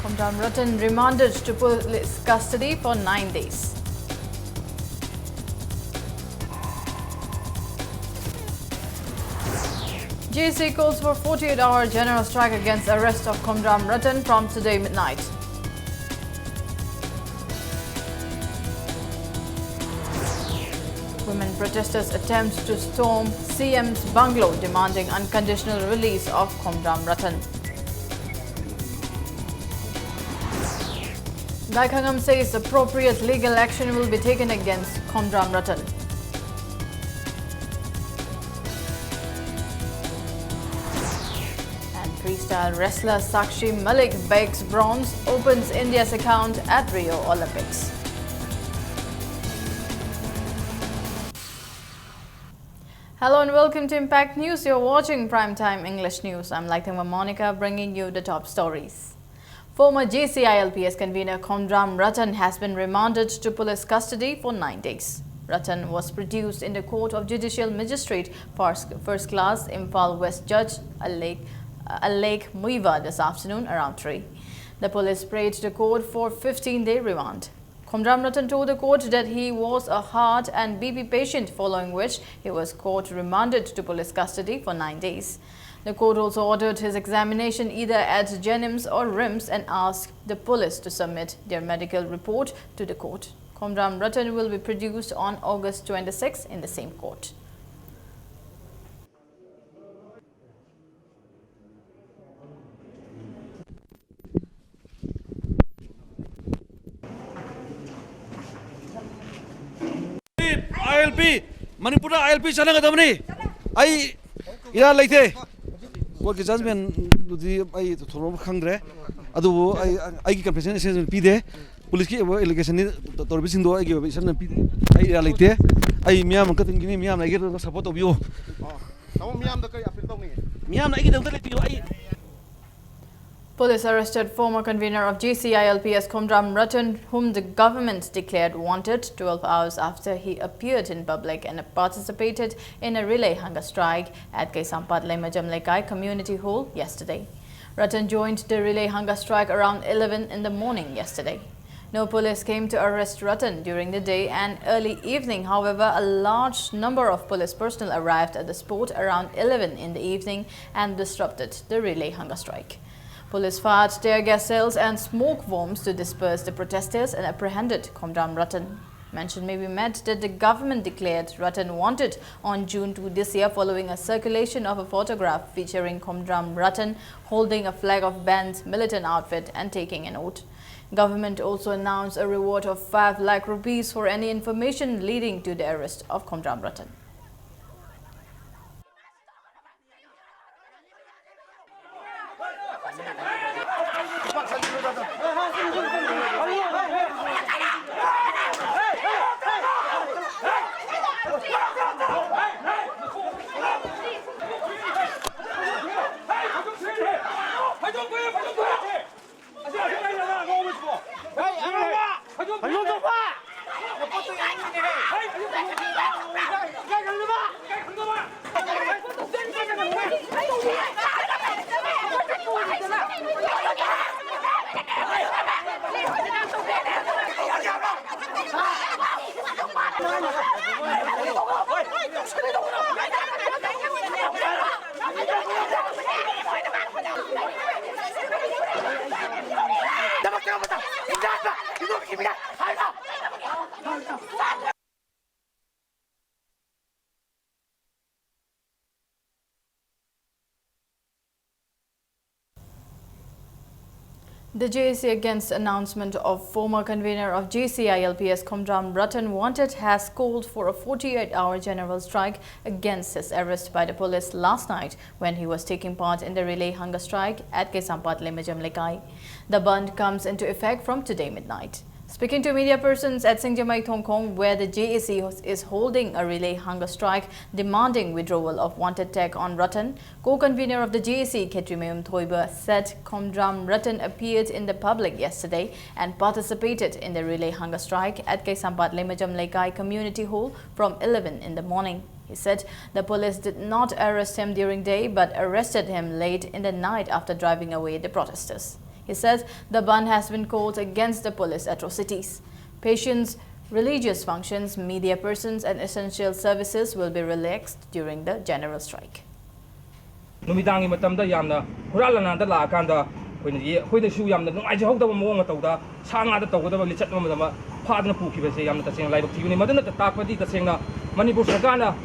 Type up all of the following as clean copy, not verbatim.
Komram Ratan remanded to police custody for 9 days. JSC calls for 48-hour general strike against arrest of Komram Ratan from today midnight. Women protesters attempt to storm CM's bungalow demanding unconditional release of Komram Ratan. Gai Khangam says appropriate legal action will be taken against Komram Ratan. And freestyle wrestler Sakshi Malik begs bronze, opens India's account at Rio Olympics. Hello and welcome to Impact News. You're watching Primetime English News. I'm Laithangma Monica bringing you the top stories. Former JCILPS convener Komram Ratan has been remanded to police custody for 9 days. Ratan was produced in the Court of Judicial Magistrate First Class Imphal West Judge Alek Muiva this afternoon around 3. The police prayed to the court for 15-day remand. Komram Ratan told the court that he was a heart and BP patient, following which he was court remanded to police custody for 9 days. The court also ordered his examination either at Jennings or RIMS and asked the police to submit their medical report to the court. Komram Ratan will be produced on August 26 in the same court. ILP Manipura ILP chana ga damni ai ira leite court ki judgment di ai thoro khangre adu ai ki confession assessment pi de police ki allegation ni torbi sing do ai ki confession pi de ai ira leite ai miam ka ting ni miam na gi support obio tamo miam da kai appeal tong ni miam na gi dang le pi ai. Police arrested former convener of JCILPS Komram Ratan, whom the government declared wanted 12 hours after he appeared in public and participated in a relay hunger strike at Kaisampat Lemajamlekai Community Hall yesterday. Ratan joined the relay hunger strike around 11 in the morning yesterday. No police came to arrest Ratan during the day and early evening. However, a large number of police personnel arrived at the spot around 11 in the evening and disrupted the relay hunger strike. Police fired tear gas cells and smoke bombs to disperse the protesters and apprehended Komram Ratan. Mention may be made that the government declared Ratan wanted on June 2 this year following a circulation of a photograph featuring Komram Ratan holding a flag of banned militant outfit and taking an oath. Government also announced a reward of 5 lakh rupees for any information leading to the arrest of Komram Ratan. The JSC against announcement of former convener of JCILPS Komram Ratan wanted has called for a 48-hour general strike against his arrest by the police last night when he was taking part in the relay hunger strike at Kaisampat Lemajamlekai. The ban comes into effect from today midnight. Speaking to media persons at Singjamai Thongkong, where the JSC is holding a relay hunger strike demanding withdrawal of wanted tag on Ratan, co-convener of the JSC, Ketrimayum Thoiba, said Komram Ratan appeared in the public yesterday and participated in the relay hunger strike at Kaisampat Lemajamlekai Community Hall from 11 in the morning. He said the police did not arrest him during day but arrested him late in the night after driving away the protesters. He says the ban has been called against the police atrocities. Patients, religious functions, media persons and essential services will be relaxed during the general strike. Numidangi matamda yamna huralananda laakanda hoidashu yamna nungaijahogdaba mawong tawda sangada tawgadaba lichatma madama phadna pukhibase yamna taseng laibak thibuni madana takpadi tasengna Manipur sarkarna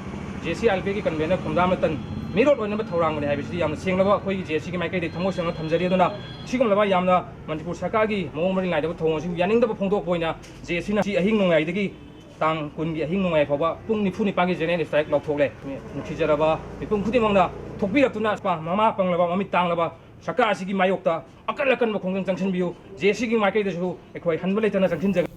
JCILP ki convener khumdamatan mirot oinaba thorangmani haibisi yamna senglaba khoi JC ki maikai de thamo sengna thamjari aduna sigumlaba yamna Manipur sarkar gi mawong mari laidaba thongsi yaningdaba phongdok poina JC na si ahing nongai dagi tang kungi ahing nongai phawa pung nifu ni pangi general strike laukthokle nukhijaraba mipung khudimangna thokbiratuna mama panglaba mami tanglaba sarkar asigi mayokta akalakan khongjang changchinbiu JC gi maikai desu ekhoi hanba leitana changchinjag.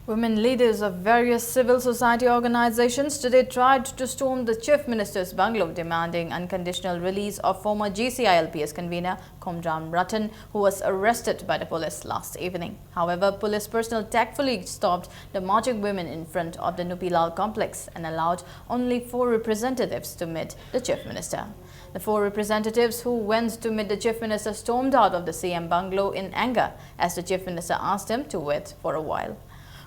Women leaders of various civil society organizations today tried to storm the Chief Minister's bungalow, demanding unconditional release of former GCILPS convener Komram Rattan, who was arrested by the police last evening. However, police personnel tactfully stopped the marching women in front of the Nupilal complex and allowed only 4 representatives to meet the Chief Minister. The 4 representatives who went to meet the Chief Minister stormed out of the CM bungalow in anger as the Chief Minister asked them to wait for a while.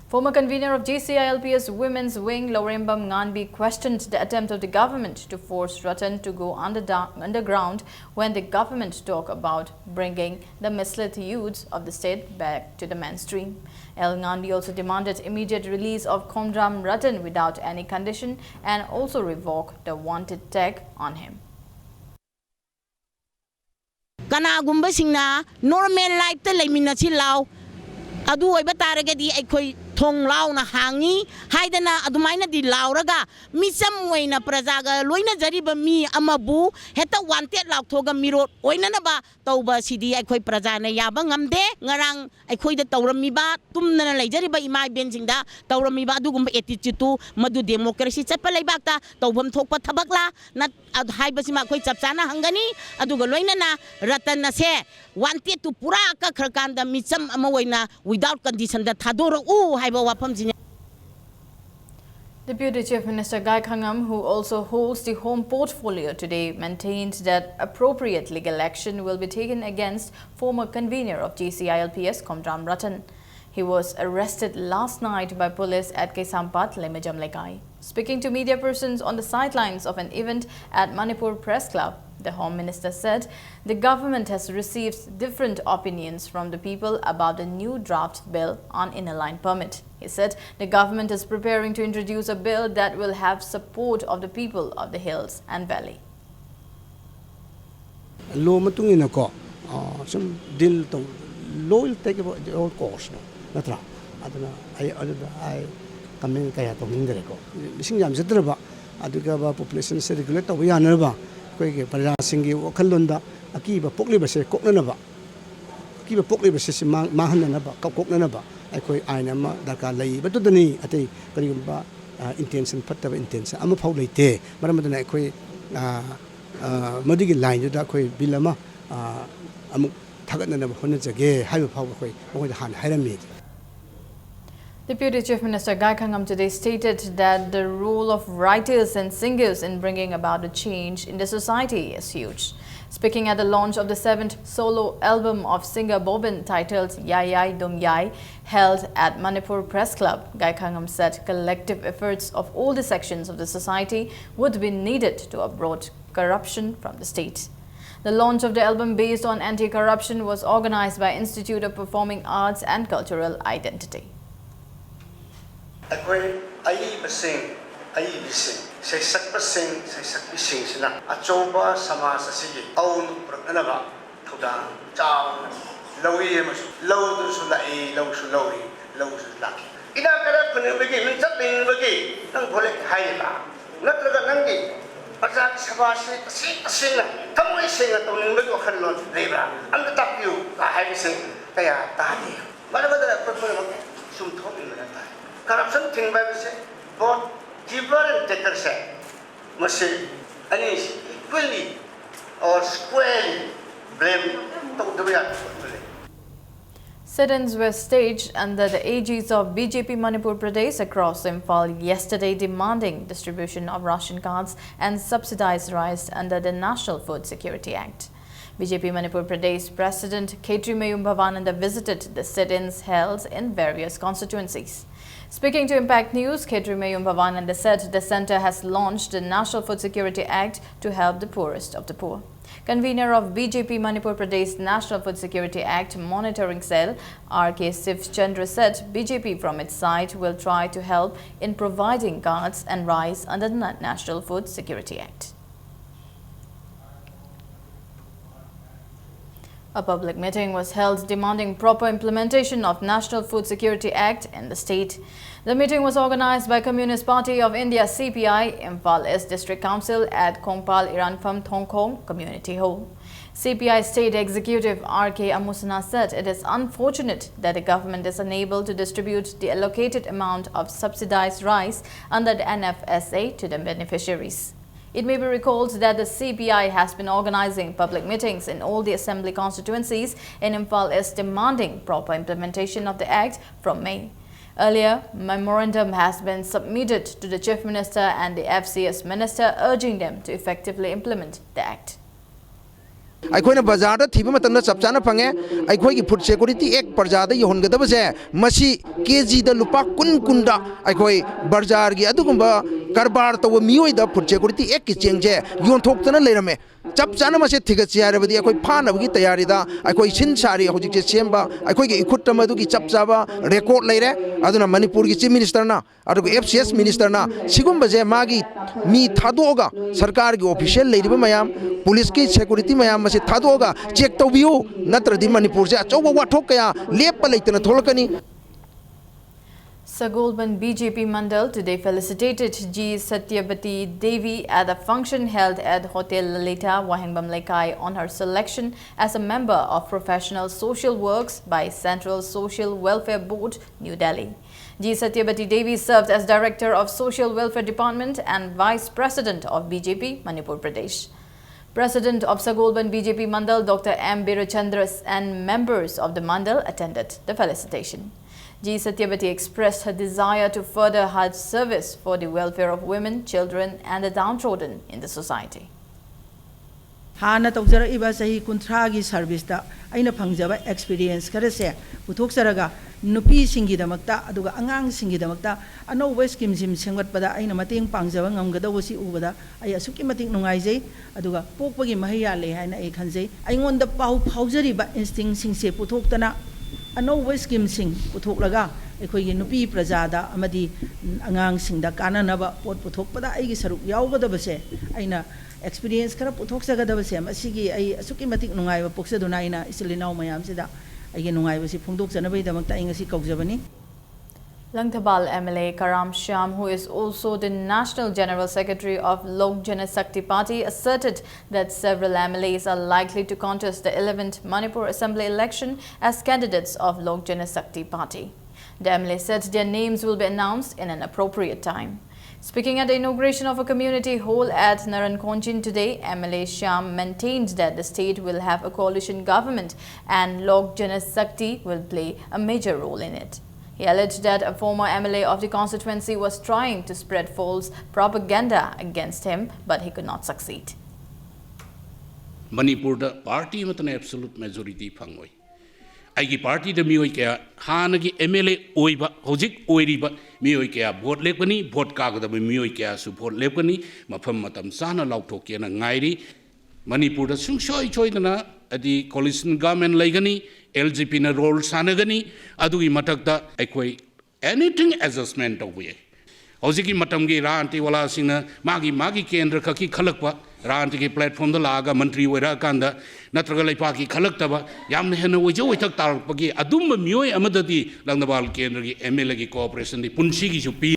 Former convener of GCILPS Women's Wing, Lorembam Nganbi, questioned the attempt of the government to force Rattan to go underground when the government talked about bringing the misled youths of the state back to the mainstream. El Nganbi also demanded immediate release of Komram Rattan without any condition and also revoke the wanted tag on him. Kanagumba singna normal life te lemina chilaw adu oiba taragadi aikoi thong lao na hangi haidana adumaina di lauraga misam waina prajaga loina jariba mi amabu heta wanted lauk thoga miro oina na ba tauba sidi aikoi prajana yaba ngamde ngarang aikoi da tawrami ba tumna na jariba imai benjingda tawrami ba adugumba attitude tu madu democracy chapa laibakta tawbam thokpa thabakla na haibasima koi chapchana hangani aduga loina na Rattan na se wanted to pura ka kharkanda misam amawaina without condition da thadora Deputy Chief Minister Gai Khangam, who also holds the home portfolio today, maintained that appropriate legal action will be taken against former convener of GCILPS Komram Rattan. He was arrested last night by police at Kesampat, Lemejamlekai. Speaking to media persons on the sidelines of an event at Manipur Press Club, the Home Minister said the government has received different opinions from the people about the new draft bill on inner line permit. He said the government is preparing to introduce a bill that will have support of the people of the hills and valley. Law matungin ako, some deal to law will take all course. Natra, I kami kaya to hindi ko. Bising jam sa draba, aduga ba population se regulate to yan ba? Koi ke parja singi o kalonda aki ba pokli ba se kok na ba? Aki ba pokli ba se mahan na ba? Kok na ba? Ay koi ay na ma darka lai ba to dani atay kari ba intention patta ba intention ama phau leite maram da na koi madigi line da koi bilama amuk thagat na ba hona jage hai ba phau koi mo da han hairami. Deputy Chief Minister Gai Khangam today stated that the role of writers and singers in bringing about a change in the society is huge. Speaking at the launch of the 7th solo album of singer Bobin titled Yai Yai Dong Yai, held at Manipur Press Club, Gai Khangam said collective efforts of all the sections of the society would be needed to uproot corruption from the state. The launch of the album based on anti-corruption was organized by Institute of Performing Arts and Cultural Identity. Akwai ayi basing say sak basing sina achoba sama sasi aun pranaba thoda chaw lawi mas law du su lai law su laki ina kara kun bagi min chat bin bagi nang bole hai ba natraga nangi pajak sabha se sing thamoi sing to ning bagi khan lon leba am ta piu ka hai basing kaya ta ni mara mara pran sum thok ni na ta corruption thing by say both giver and taker say must say equally or squarely blame to the Sit-ins were staged under the aegis of BJP Manipur Pradesh across Imphal yesterday, demanding distribution of ration cards and subsidized rice under the National Food Security Act. BJP Manipur Pradesh President Khetri Bhavananda visited the sit-ins held in various constituencies. Speaking to Impact News, Khetri Bhavananda said the centre has launched the National Food Security Act to help the poorest of the poor. Convener of BJP Manipur Pradesh National Food Security Act Monitoring Cell, R.K. Siv Chandra said BJP from its side will try to help in providing cards and rice under the National Food Security Act. A public meeting was held demanding proper implementation of National Food Security Act in the state. The meeting was organized by Communist Party of India CPI, Imphal East District Council at Kongpal Iranpham Thongkhong Community Hall. CPI State Executive R.K. Amusana said it is unfortunate that the government is unable to distribute the allocated amount of subsidized rice under the NFSA to the beneficiaries. It may be recalled that the CPI has been organizing public meetings in all the assembly constituencies in Imphal East demanding proper implementation of the Act from May. Earlier, memorandum has been submitted to the Chief Minister and the FCS Minister urging them to effectively implement the Act. अखोइना बाजार थीब मतंदा चपचाना fungi अखोई की food security act परजादा योहनगदबसे मसी KG दा लुपा कुन अखोई बाजार की अदुगुंबा कारबार तव मियोइदा फूड सिक्योरिटी एक्ट की चेंजे योनथोक्तना लेरमे चपचाना मसे थिगछि हारबदी अखोई फानबगी तैयारीदा अखोई सिन सारी होजिक सेमबा अखोई की इखुट मदुगी चपचाबा रेकॉर्ड लेरे अदुना मणिपुर की चीफ मिनिस्टर ना अदुग एफसीएस मिनिस्टर ना सिगुंबजे मागी मी थादोगा सरकार की ऑफिशियल लेरिबा मयाम पुलिस की सिक्योरिटी मयाम मसे थादोगा चेक तौबियो नत्रदि मणिपुर से अचौबा वाथोक कया लेप लेतना थोलकनी. Sagolban BJP Mandal today felicitated G. Satyabati Devi at a function held at Hotel Lalita, Wahingbam Lekai on her selection as a member of Professional Social Works by Central Social Welfare Board, New Delhi. G. Satyabati Devi served as Director of Social Welfare Department and Vice President of BJP Manipur Pradesh. President of Sagolban BJP Mandal, Dr. M. Birachandras, and members of the Mandal attended the felicitation. G. Satyabati expressed her desire to further her service for the welfare of women, children and the downtrodden in the society. हाना तौजरा इबा सही कुंथ्रागी service दा अइना फंगजबा experience करसे पुथोक्सरगा नुपी सिंगी दमक्ता अदुगा अंगांग सिंगी दमक्ता अनौबा स्कीम सिम सेंगतपदा अइना मतेंग पांगजबा ngamgadawasi ubada ai asuki matik nungaijai aduga pokpagi mahiya le haina ai khanjai aingonda pau phaujariba instinct singse puthokतना अनौबा स्कीम सिंग पुथोक्लगा अखोई नुपी प्रजादा अमदी अंगांग सिंगदा काननबा पोट पुथोकपदा आइगी सरुक यावगदबसे अइना एक्सपीरियंस खरा पुथोक्सगदबसे मसिगी आई असुकी मतिक नुंगाइबा पोक्सदुना अइना इसलिनाउ मयामसिदा आइगे नुंगाइबसि फोंदोकजनबैदमक्ता इंगसी कौजबनी. Langthabal MLA Karam Shyam, who is also the National General Secretary of Lok Janashakti Party, asserted that several MLAs are likely to contest the 11th Manipur Assembly election as candidates of Lok Janashakti Party. The MLA said their names will be announced in an appropriate time. Speaking at the inauguration of a community hall at Narankonchin today, MLA Shyam maintained that the state will have a coalition government and Lok Janashakti will play a major role in it. He alleged that a former MLA of the constituency was trying to spread false propaganda against him, but he could not succeed. Manipur da party matan absolute majority phangoi. Aigi party da mioi kya hanagi MLA oiba hojik oiriba mioi kya vote lepani vote kagda mioi kya su vote lepani mafam matam sana lauthok na ngairi. Manipur da sungsoi choidana adi coalition government laigani LGP na role sanagani adugi matakda aikoi anything adjustment away. Hojiki matamgi ranti wala singna magi kendra khaki khalakpa ranti ki platform da laga mantri wera kanda natraga laipaki khalaktaba yamna hena ojo oitak tarpagi adum mioi amadadi Langthabal kendra ki MLA ki cooperation di punsi ki chupi.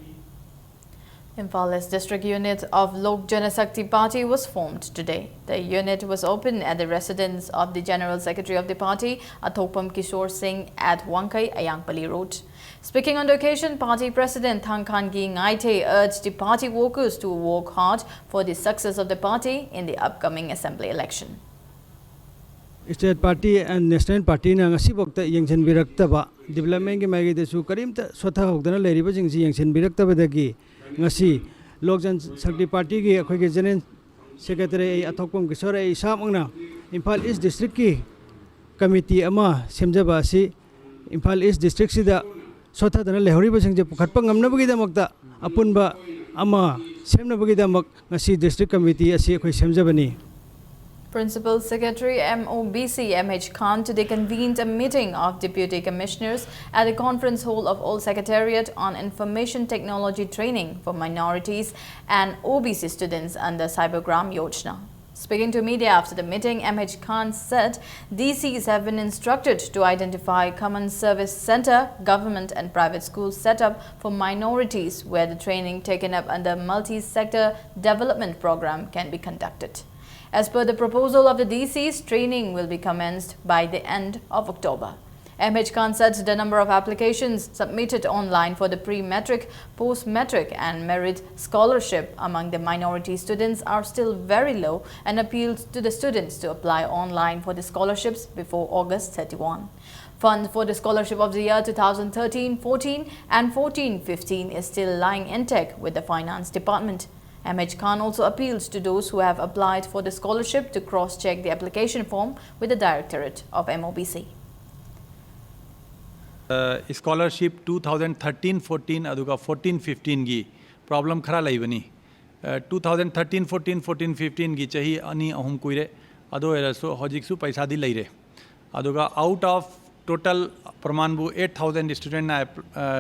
Imphal East District Unit of Lok Janashakti Party was formed today. The unit was opened at the residence of the General Secretary of the party, Athopam Kishore Singh, at Wangkai, Ayangpali Road. Speaking on the occasion, Party President Thangkhangi Ngaite urged the party workers to work hard for the success of the party in the upcoming assembly election. State Party and National Party na ngasi bokta yengchen biraktaba development ki magi desu karimta swatha hokdana leriba jingsi yengchen biraktaba dagi ngasi Lok Janashakti Party ki akhoi ke General Secretary Athopam Kishore isam angna Imphal East District ki committee ama semjaba asi Imphal East District sida sothadana lehoriba singje pukhatpa ngamnabagi damakta apunba ama semnabagi damak ngasi district committee asi akhoi semjabani. Principal Secretary MOBC MH Khan today convened a meeting of Deputy Commissioners at the conference hall of All Secretariat on Information Technology Training for Minorities and OBC students under Cybergram Yojana. Speaking to media after the meeting, MH Khan said DCs have been instructed to identify common service center, government and private schools set up for minorities where the training taken up under multi-sector development program can be conducted. As per the proposal of the DCs, training will be commenced by the end of October. MH Khan said the number of applications submitted online for the pre-metric, post-metric and merit scholarship among the minority students are still very low and appealed to the students to apply online for the scholarships before August 31. Fund for the scholarship of the year 2013-14 and 14-15 is still lying intact with the Finance Department. MH Khan also appealed to those who have applied for the scholarship to cross-check the application form with the Directorate of MOBC. Scholarship 2013-14 aduga 14-15 gi problem khara laibani 2013-14 14-15 gi chahi ani ahum kuire ado eraso hojiksu paisa di leire aduga out of total Pramanbu 8,000 student na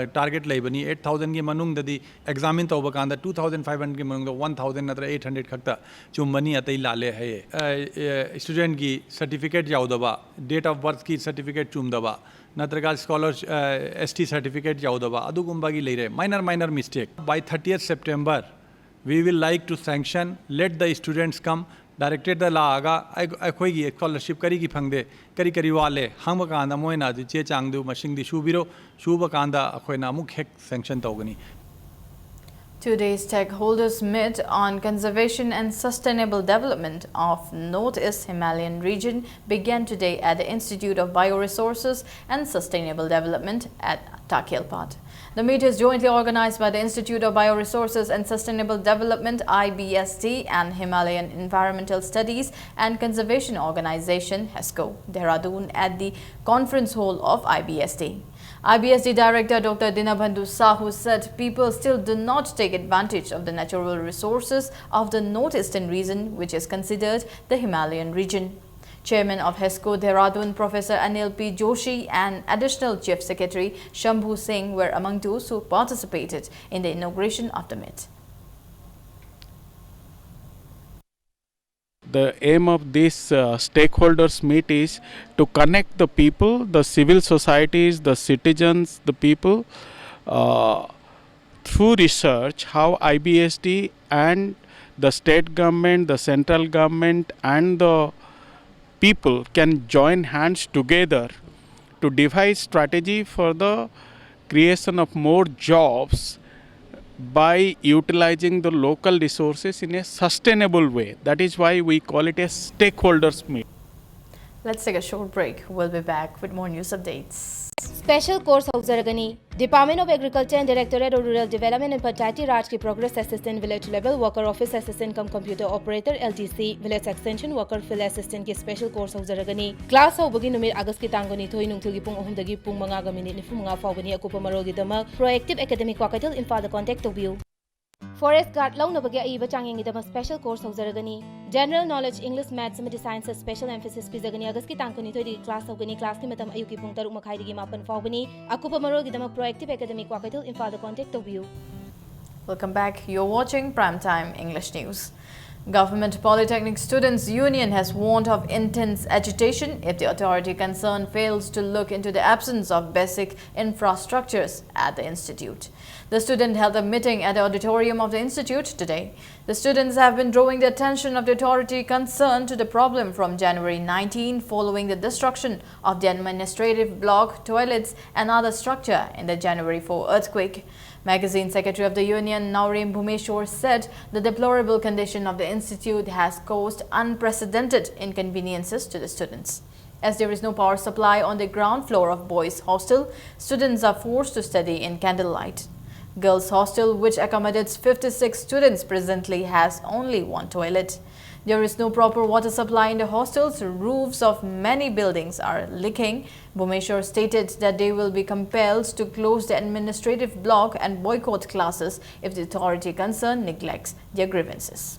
target laibani 8,000 gi manung dadi examine tawba kanda 2,500 gi manung 1,000 natra 800 khakta chumbani atai lale hai student gi certificate yaudaba date of birth ki certificate chumdaba natraga scholarship ST certificate yaudaba adugumba gi leire minor mistake. By 30th September we will like to sanction, let the students come. Directed the law aga I scholarship kari ki phangde kari wale hang kanda moina di che changdu machine di shubiro shuba kanda akhoi na muk hek sanction tawgani. 2 days stakeholders met on conservation and sustainable development of Northeast Himalayan region began today at the Institute of Bioresources and Sustainable Development at Takhilpad. The meet is jointly organized by the Institute of Bioresources and Sustainable Development IBSD and Himalayan Environmental Studies and Conservation Organization HESCO, Dehradun at the conference hall of IBSD. IBSD Director Dr. Dinabandhu Sahu said people still do not take advantage of the natural resources of the northeastern region, which is considered the Himalayan region. Chairman of HESCO Dehradun, Professor Anil P. Joshi and Additional Chief Secretary Shambhu Singh were among those who participated in the inauguration of the meet. The aim of this stakeholders meet is to connect the people, the civil societies, the citizens, the people through research how IBSD and the state government, the central government and the people can join hands together to devise strategy for the creation of more jobs by utilizing the local resources in a sustainable way. That is why we call it a stakeholders meet. Let's take a short break. We'll be back with more news updates. Special course Hauzaragani, Department of Agriculture and Directorate of Rural Development and Panchayati Raj ki Progress Assistant Village Level Worker Office Assistant cum Computer Operator LTC Village Extension Worker Field Assistant ki Special course Hauzaragani. Class Haubagi numit August ki tangoni thoi nungthil pung ahum dagi pung manga ga minute nifu manga faubani akupa marol gi damak Proactive Academic Wakatil Info the contact of you. Forest Guard launabagi aiba changing idama special course Hauzaragani. General Knowledge English Maths and Science special emphasis pizagani August ki tangoni thoi class haugani class ki matam ayuki pung taruk makhai digi mapan faubani akupa marol gi damak Proactive Academic Wakatil Info the contact of you. Welcome back. You're watching Primetime English News. Government Polytechnic Students Union has warned of intense agitation if the authority concerned fails to look into the absence of basic infrastructures at the institute. The student held a meeting at the auditorium of the institute today. The students have been drawing the attention of the authority concerned to the problem from January 19 following the destruction of the administrative block, toilets and other structure in the January 4 earthquake. Magazine Secretary of the Union, Naurim Bhumeshwar, said the deplorable condition of the institute has caused unprecedented inconveniences to the students. As there is no power supply on the ground floor of boys' hostel, students are forced to study in candlelight. Girls' hostel, which accommodates 56 students presently, has only one toilet. There is no proper water supply in the hostels. Roofs of many buildings are leaking. Bhumeshwar stated that they will be compelled to close the administrative block and boycott classes if the authority concerned neglects their grievances.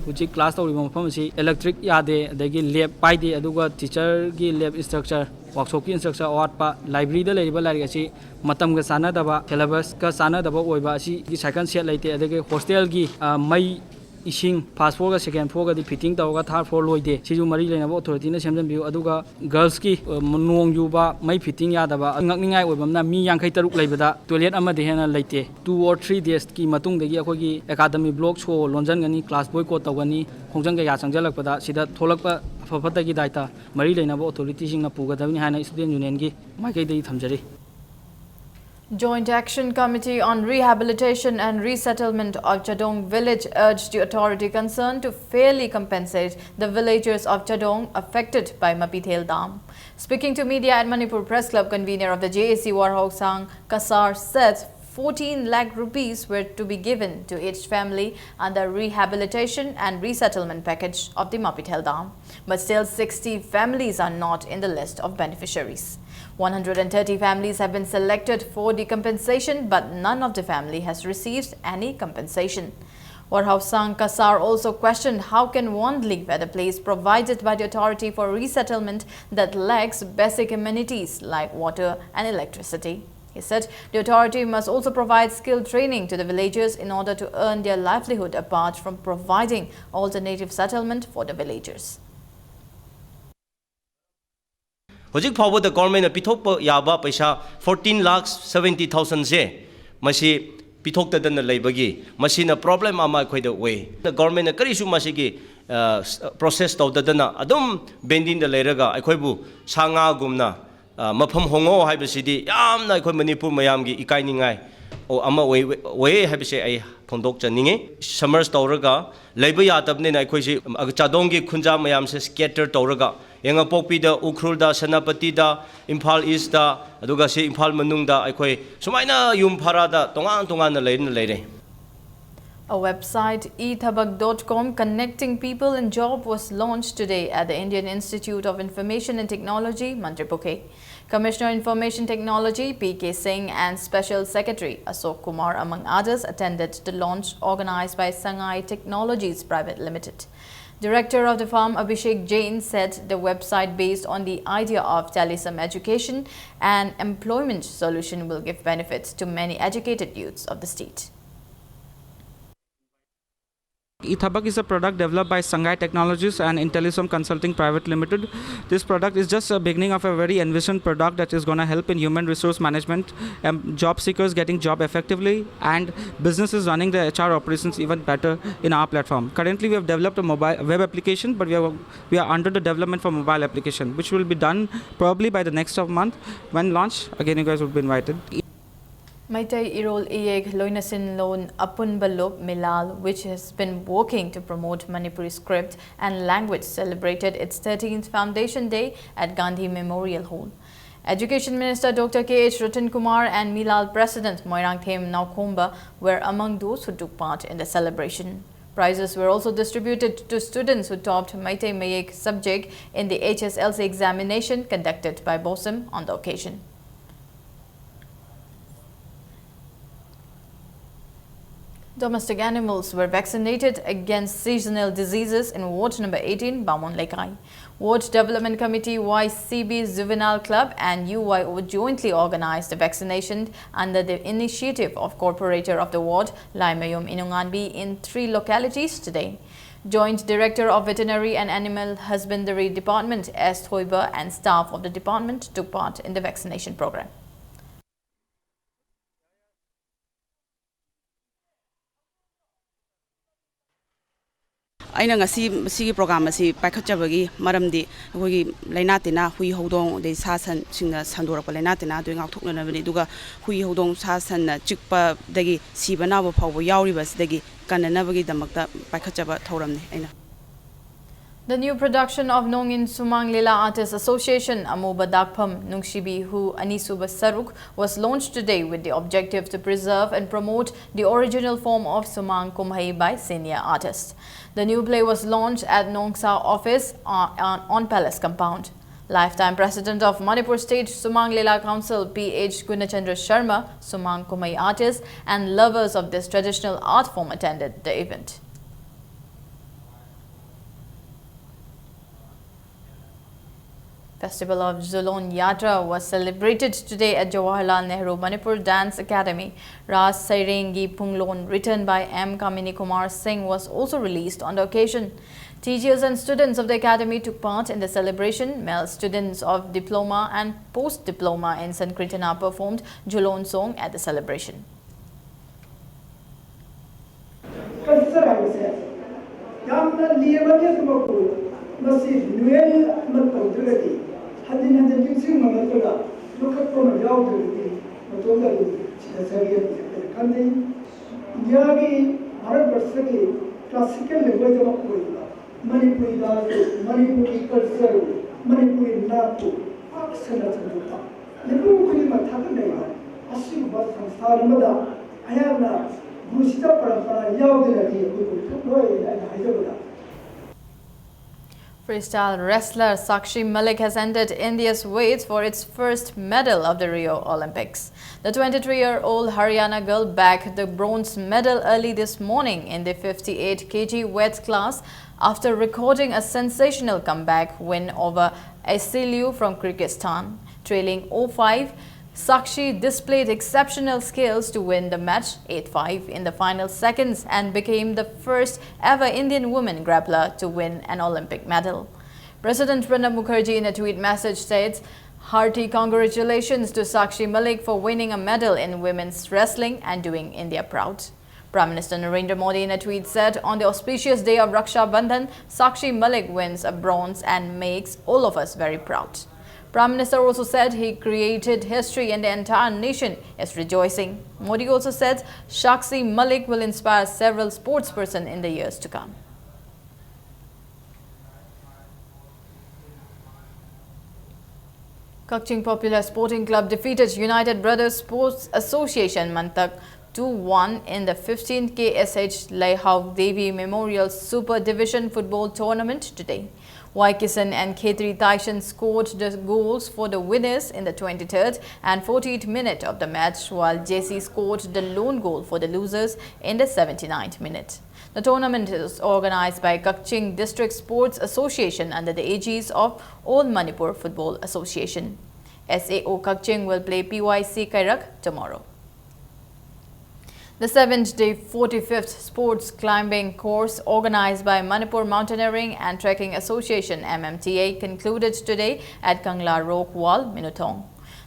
Hujik class electric yade adagi lab paide aduga teacher gi lab structure workshop ki structure awatpa library da leiba lari asi matam ga sana daba syllabus ka sana daba oiba asi gi second set leite adagi hostel gi mai ising first floor ga second floor ga di fitting tawga third floor loide siju mari leina authority na semjam biu aduga girls ki nong yuba mai fitting ya daba ngakningai oibamna mi 53 leibada toilet ama de hena leite 2 or 3 days ki matung degi akoi gi academy block so lonjan gani class boycott tawgani khongjang ga ya changjalakpada sida tholakpa afafata gi daita mari leina authority sing na pugadabni hana student union gi maikai dei thamjari. Joint Action Committee on Rehabilitation and Resettlement of Chadong village urged the authority concerned to fairly compensate the villagers of Chadong affected by Mapithel Dam. Speaking to media at Manipur Press Club, convener of the JAC Warhogsang Kasar said 14 lakh rupees were to be given to each family under rehabilitation and resettlement package of the Mapithel Dam. But still 60 families are not in the list of beneficiaries. 130 families have been selected for the compensation, but none of the family has received any compensation. Warhogsang Kasar also questioned how can one live at a place provided by the authority for resettlement that lacks basic amenities like water and electricity. He said the authority must also provide skill training to the villagers in order to earn their livelihood apart from providing alternative settlement for the villagers. Hojik forward the government pithok yaba paisa 14,70,000 je masi pithok ta dan leibagi masina problem ama khoi the way the government kari su masigi process taw dana adum bending the leiraga akhoi bu sanga gumna mafam hongo haibasidi yamna akhoi manipur mayam gi ikai ningai o ama way haibase ai phondok chaninge summers tawraga leiba ya tabne na akhoi si chadong gi khunja mayam se scatter tawraga Yang Pokpi da Ukrul da Sanapati da Imphal East da aduga se Imphal Manung da akhoi sumaina yum phara da tongan na leire. A website ethabak.com connecting people and job was launched today at the Indian Institute of Information and Technology, Mantripukhe. Commissioner Information Technology PK Singh and Special Secretary Ashok Kumar among others attended the launch organized by Sangai Technologies Private Limited. Director of the firm Abhishek Jain said the website based on the idea of Talism education and employment solution will give benefits to many educated youths of the state. Ethabak is a product developed by Sangai Technologies and Intellisum Consulting Private Limited. This product is just a beginning of a very envisioned product that is going to help in human resource management, job seekers getting job effectively, and businesses running their HR operations even better in our platform. Currently, we have developed a mobile web application, but we are under the development for mobile application, which will be done probably by the next month. When launched, again, you guys will be invited. Maitai Irol Iyeg Loinasin Lon Apun Balop Milal, which has been working to promote Manipuri script and language, celebrated its 13th Foundation Day at Gandhi Memorial Hall. Education Minister Dr. K.H. Ratan Kumar and Milal President Moirangthem Naukomba were among those who took part in the celebration. Prizes were also distributed to students who topped Maitai Mayek subject in the HSLC examination conducted by BOSM on the occasion. Domestic animals were vaccinated against seasonal diseases in Ward number 18, Bamon Lekai. Ward Development Committee, YCB Juvenile Club and UYO jointly organized the vaccination under the initiative of Corporator of the Ward, Laimayom Inunganbi, in 3 localities today. Joint Director of Veterinary and Animal Husbandry Department, S. Thoiber, and staff of the department took part in the vaccination program. aina ngasi sigi program asi paikhatjabagi maramdi akogi lainatina hui hodong de sasan singna sandorakpa lainatina do ngakthokna bani duga hui hodong sasan na chikpa dagi sibana bo phawbo yauri bas dagi kanana bagi damakta paikhatjaba thoramni aina. The new production of Nongin Sumang Lila Artists Association Amuba Dakpham Nungshibi Hu Anisuba Saruk was launched today with the objective to preserve and promote the original form of Sumang Kumhai by senior artists. The new play was launched at Nongsa office on Palace compound. Lifetime President of Manipur State Sumang Lila Council P.H. Gunachandra Sharma, Sumang Kumhai artists and lovers of this traditional art form attended the event. Festival of Zulon Yatra was celebrated today at Jawaharlal Nehru Manipur Dance Academy. Ras Sairengi Punglon, written by M. Kamini Kumar Singh, was also released on the occasion. Teachers and students of the academy took part in the celebration. Male students of diploma and post-diploma in Sankirtana performed Zulon song at the celebration. Classical language of Manipuri dance, Manipuri culture, Manipuri natu, aksana chanduta. Lebu kuli mathakan dayga. Asim bas samsthar mada ayana gushita parampara yaudena di kuli kuli. Freestyle wrestler Sakshi Malik has entered India's weight for its first medal of the Rio Olympics. The 23-year-old Haryana girl bagged the bronze medal early this morning in the 58 kg weight class after recording a sensational comeback win over Aisiliu from Kyrgyzstan. Trailing 0-5, Sakshi displayed exceptional skills to win the match 8-5 in the final seconds and became the first ever Indian woman grappler to win an Olympic medal. President Pranab Mukherjee in a tweet message said, "Hearty congratulations to Sakshi Malik for winning a medal in women's wrestling and doing India proud." Prime Minister Narendra Modi in a tweet said, "On the auspicious day of Raksha Bandhan, Sakshi Malik wins a bronze and makes all of us very proud." Prime Minister also said he created history and the entire nation is rejoicing. Modi also said Sakshi Malik will inspire several sportspersons in the years to come. Kakching Popular Sporting Club defeated United Brothers Sports Association Mantak 2-1 in the 15th KSH Laihau Devi Memorial Super Division Football Tournament today. Waikison and Khetri Taishan scored the goals for the winners in the 23rd and 48th minute of the match, while JC scored the lone goal for the losers in the 79th minute. The tournament is organized by Kakching District Sports Association under the aegis of All Manipur Football Association. SAO Kakching will play PYC Kairak tomorrow. The 7th-day 45th sports climbing course organized by Manipur Mountaineering and Trekking Association MMTA concluded today at Kangla Rock Wall, Minutong.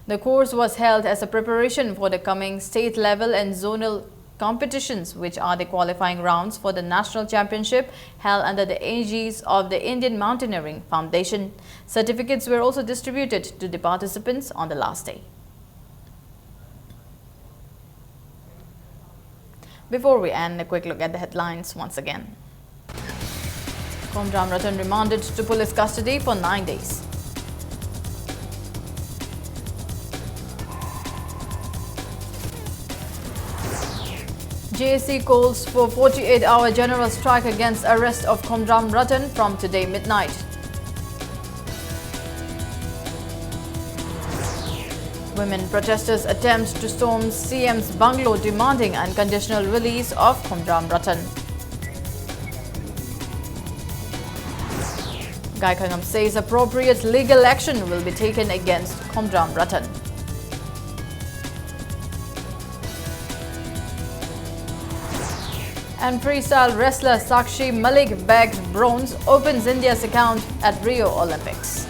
The course was held as a preparation for the coming state level and zonal competitions, which are the qualifying rounds for the national championship held under the aegis of the Indian Mountaineering Foundation. Certificates were also distributed to the participants on the last day. Before we end, a quick look at the headlines once again. Komdram Ratan remanded to police custody for 9 days. JSC calls for 48-hour general strike against arrest of Komdram Ratan from today midnight. Women protesters attempt to storm CM's bungalow demanding unconditional release of Komdram Ratan. Gaikangam says appropriate legal action will be taken against Komdram Ratan. And freestyle wrestler Sakshi Malik bags bronze, opens India's account at Rio Olympics.